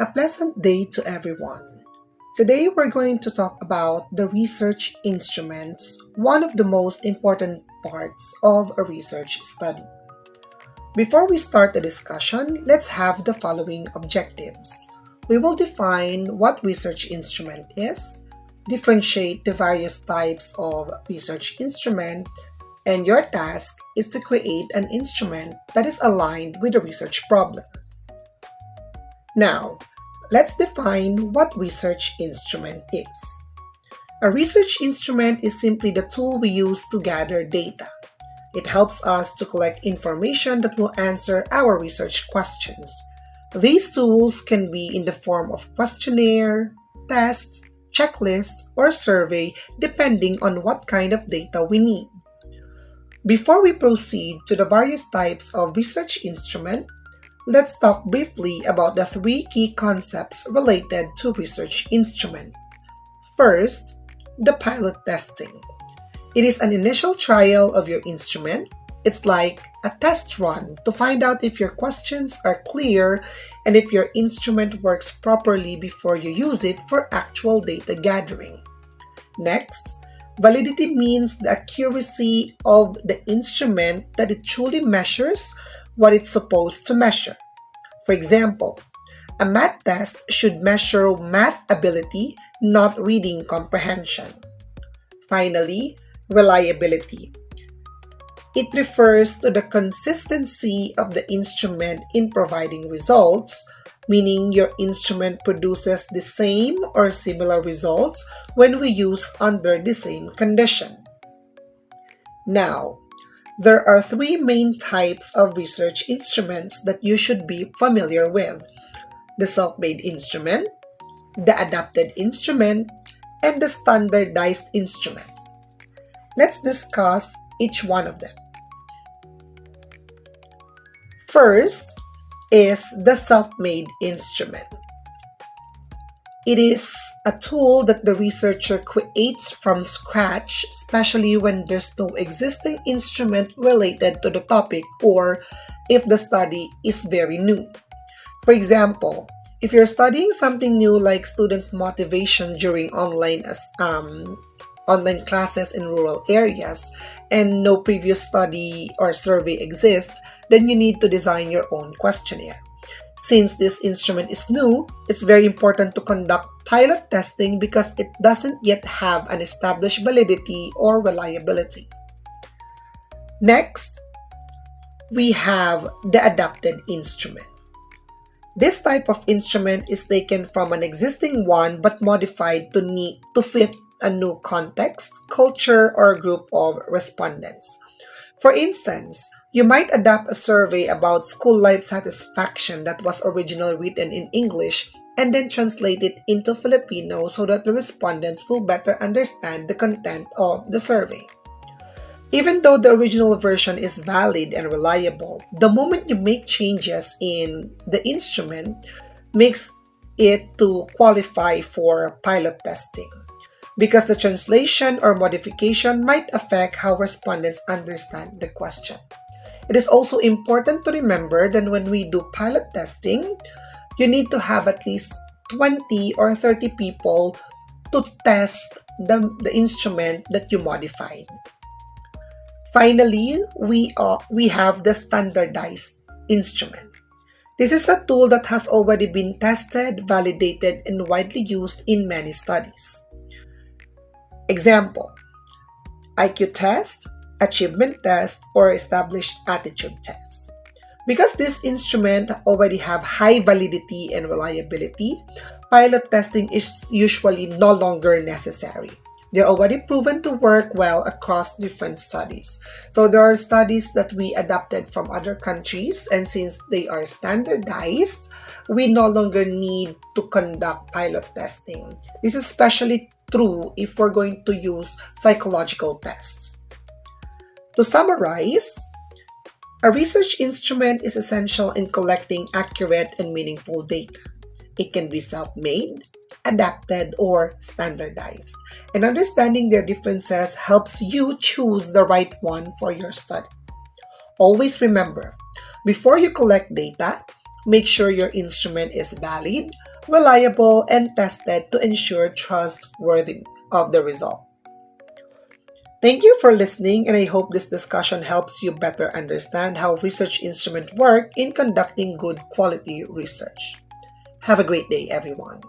A pleasant day to everyone. Today we're going to talk about the research instruments, one of the most important parts of a research study. Before we start the discussion, let's have the following objectives. We will define what research instrument is, differentiate the various types of research instrument, and your task is to create an instrument that is aligned with the research problem. Now, let's define what research instrument is. A research instrument is simply the tool we use to gather data. It helps us to collect information that will answer our research questions. These tools can be in the form of questionnaire, tests, checklists, or survey depending on what kind of data we need. Before we proceed to the various types of research instrument, let's talk briefly about the three key concepts related to research instrument. First, the pilot testing. It is an initial trial of your instrument. It's like a test run to find out if your questions are clear and if your instrument works properly before you use it for actual data gathering. Next, validity means the accuracy of the instrument, that it truly measures what it's supposed to measure. For example, a math test should measure math ability, not reading comprehension. Finally, reliability. It refers to the consistency of the instrument in providing results, meaning your instrument produces the same or similar results when we use under the same condition. Now, there are three main types of research instruments that you should be familiar with: the self-made instrument, the adapted instrument, and the standardized instrument. Let's discuss each one of them. First is the self-made instrument. It is a tool that the researcher creates from scratch, especially when there's no existing instrument related to the topic or if the study is very new. For example, if you're studying something new like students' motivation during online classes in rural areas and no previous study or survey exists, then you need to design your own questionnaire. Since this instrument is new, it's very important to conduct pilot testing because it doesn't yet have an established validity or reliability. Next, we have the adapted instrument. This type of instrument is taken from an existing one but modified to fit a new context, culture, or group of respondents. For instance, you might adapt a survey about school life satisfaction that was originally written in English and then translate it into Filipino so that the respondents will better understand the content of the survey. Even though the original version is valid and reliable, the moment you make changes in the instrument makes it to qualify for pilot testing, because the translation or modification might affect how respondents understand the question. It is also important to remember that when we do pilot testing, you need to have at least 20 or 30 people to test the instrument that you modified. Finally, we have the standardized instrument. This is a tool that has already been tested, validated, and widely used in many studies. Example: IQ test, achievement test, or established attitude test. Because this instrument already have high validity and reliability, pilot testing is usually no longer necessary. They're already proven to work well across different studies. So there are studies that we adapted from other countries, and since they are standardized, we no longer need to conduct pilot testing. This is especially true if we're going to use psychological tests. To summarize, a research instrument is essential in collecting accurate and meaningful data. It can be self-made, adapted, or standardized. And understanding their differences helps you choose the right one for your study. Always remember, before you collect data, make sure your instrument is valid, reliable, and tested to ensure trustworthy of the result. Thank you for listening, and I hope this discussion helps you better understand how research instruments work in conducting good quality research. Have a great day, everyone.